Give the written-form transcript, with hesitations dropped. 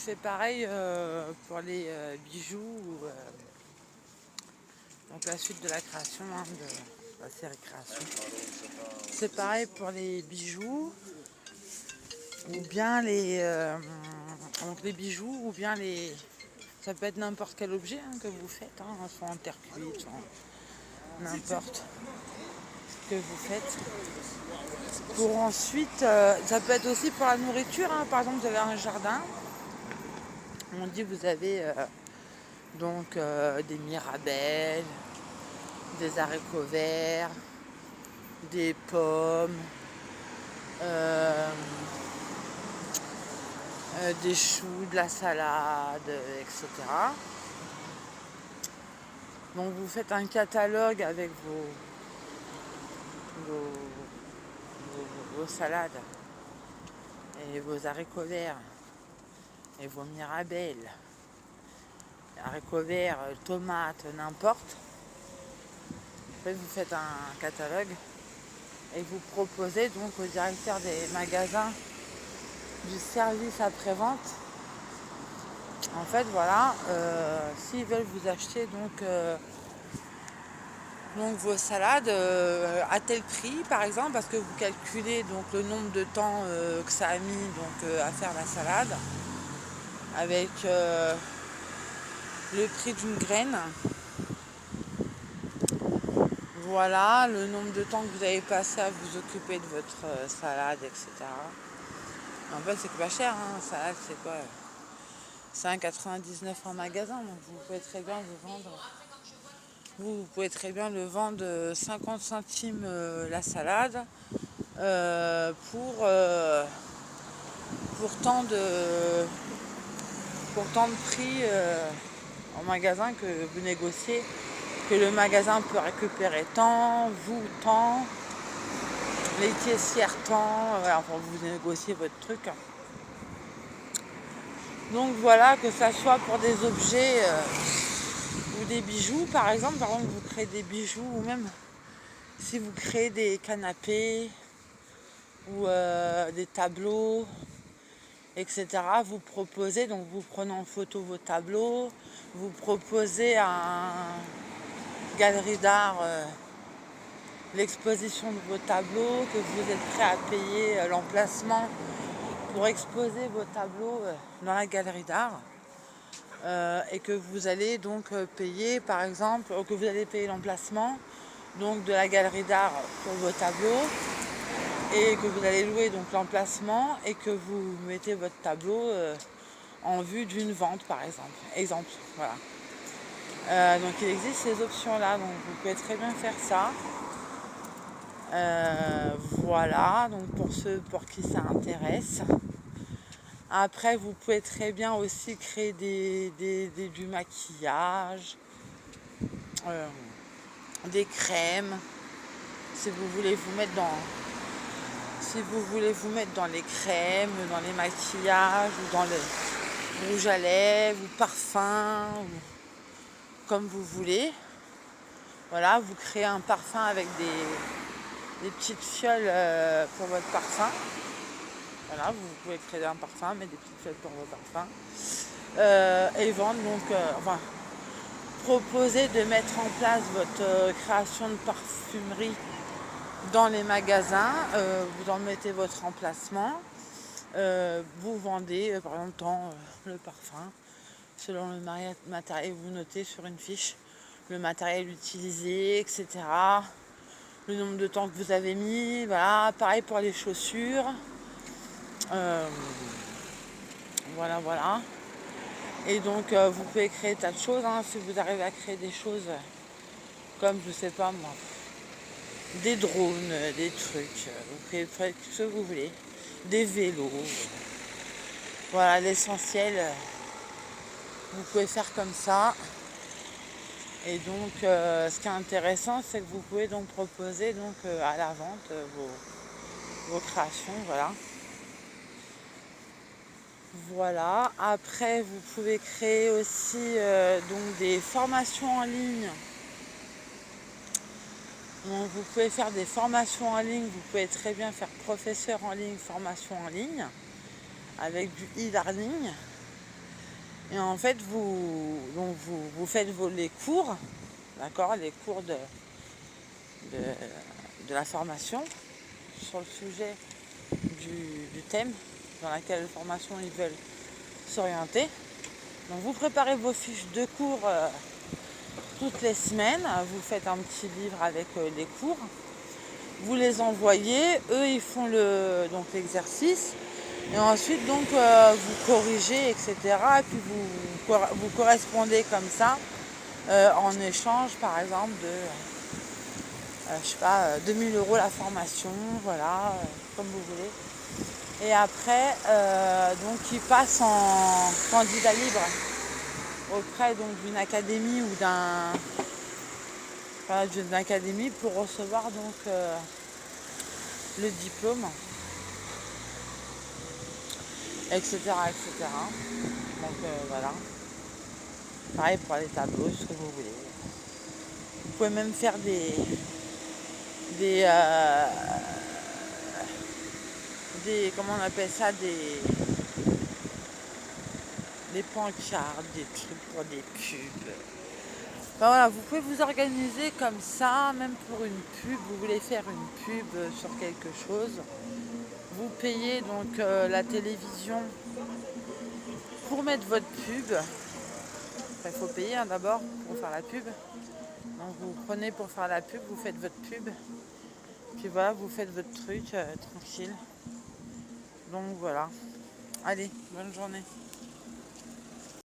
fais pareil pour les bijoux, donc la suite de la création, de la série création. C'est pareil pour les bijoux, ou bien donc les bijoux, ou bien ça peut être n'importe quel objet que vous faites, soit en terre cuite, soit n'importe ce que vous faites. Pour ensuite, ça peut être aussi pour la nourriture, par exemple vous avez un jardin, on dit vous avez des mirabelles, des haricots verts, des pommes, des choux, de la salade, etc. Donc vous faites un catalogue avec vos salades et vos haricots verts et vos mirabelles, haricots verts, tomates, n'importe. Après vous faites un catalogue et vous proposez donc au directeur des magasins du service après-vente. En fait, voilà, s'ils veulent vous acheter donc vos salades à tel prix, par exemple, parce que vous calculez donc le nombre de temps que ça a mis à faire la salade, avec le prix d'une graine. Voilà, le nombre de temps que vous avez passé à vous occuper de votre salade, etc. En fait, c'est pas cher, salade, c'est quoi 5,99 en magasin, donc vous pouvez très bien le vendre. Vous pouvez très bien le vendre 50 centimes la salade pour tant de prix en magasin que vous négociez, que le magasin peut récupérer tant, vous tant, les caissières tant, voilà, pour vous négocier votre truc. Donc voilà, que ça soit pour des objets ou des bijoux, par exemple, vous créez des bijoux, ou même si vous créez des canapés ou des tableaux, etc. Vous proposez, donc vous prenez en photo vos tableaux, vous proposez à une galerie d'art l'exposition de vos tableaux, que vous êtes prêt à payer l'emplacement pour exposer vos tableaux dans la galerie d'art. Et que vous allez donc payer, par exemple, que vous allez payer l'emplacement donc de la galerie d'art pour vos tableaux, et que vous allez louer donc l'emplacement et que vous mettez votre tableau en vue d'une vente, par exemple. Voilà. Donc il existe ces options-là, donc vous pouvez très bien faire ça. Voilà, donc pour ceux pour qui ça intéresse. Après, vous pouvez très bien aussi créer du maquillage, des crèmes, si vous voulez vous mettre dans les crèmes, dans les maquillages, ou dans le rouge à lèvres, ou parfum, ou comme vous voulez. Voilà, vous créez un parfum avec des petites fioles pour votre parfum. Voilà, vous pouvez créer un parfum, mettre des petites fioles pour vos parfums. Et vendre proposer de mettre en place votre création de parfumerie dans les magasins. Vous en mettez votre emplacement. Vous vendez par exemple le parfum selon le matériel. Vous notez sur une fiche le matériel utilisé, etc. Le nombre de temps que vous avez mis. Voilà, pareil pour les chaussures. Voilà. Et donc vous pouvez créer tas de choses, si vous arrivez à créer des choses comme, je sais pas moi, des drones, des trucs, vous pouvez faire ce que vous voulez, des vélos. Voilà, l'essentiel, vous pouvez faire comme ça. Et donc ce qui est intéressant, c'est que vous pouvez donc proposer à la vente vos créations, voilà. Voilà, après vous pouvez créer aussi des formations en ligne. Donc, vous pouvez faire des formations en ligne, vous pouvez très bien faire professeur en ligne, formation en ligne, avec du e-learning. Et en fait, vous faites les cours, d'accord, les cours de, de la formation sur le sujet du thème dans laquelle formation ils veulent s'orienter. Donc vous préparez vos fiches de cours toutes les semaines, vous faites un petit livre avec les cours, vous les envoyez, eux ils font donc l'exercice, et ensuite donc vous corrigez, etc. Et puis vous correspondez comme ça en échange par exemple de je sais pas, 2000 € la formation, voilà, comme vous voulez. Et après, donc ils passent en candidat libre auprès donc d'une académie ou d'une académie pour recevoir donc le diplôme, etc., etc. Donc voilà. Pareil pour les tableaux, ce que vous voulez. Vous pouvez même faire des, euh, comment on appelle ça, des pancartes, des trucs pour des pubs. Enfin, voilà, vous pouvez vous organiser comme ça, même pour une pub. Vous voulez faire une pub sur quelque chose. Vous payez donc la télévision pour mettre votre pub. Enfin, il faut payer d'abord pour faire la pub. Donc vous prenez pour faire la pub, vous faites votre pub. Puis voilà, vous faites votre truc tranquille. Donc voilà. Allez, bonne journée.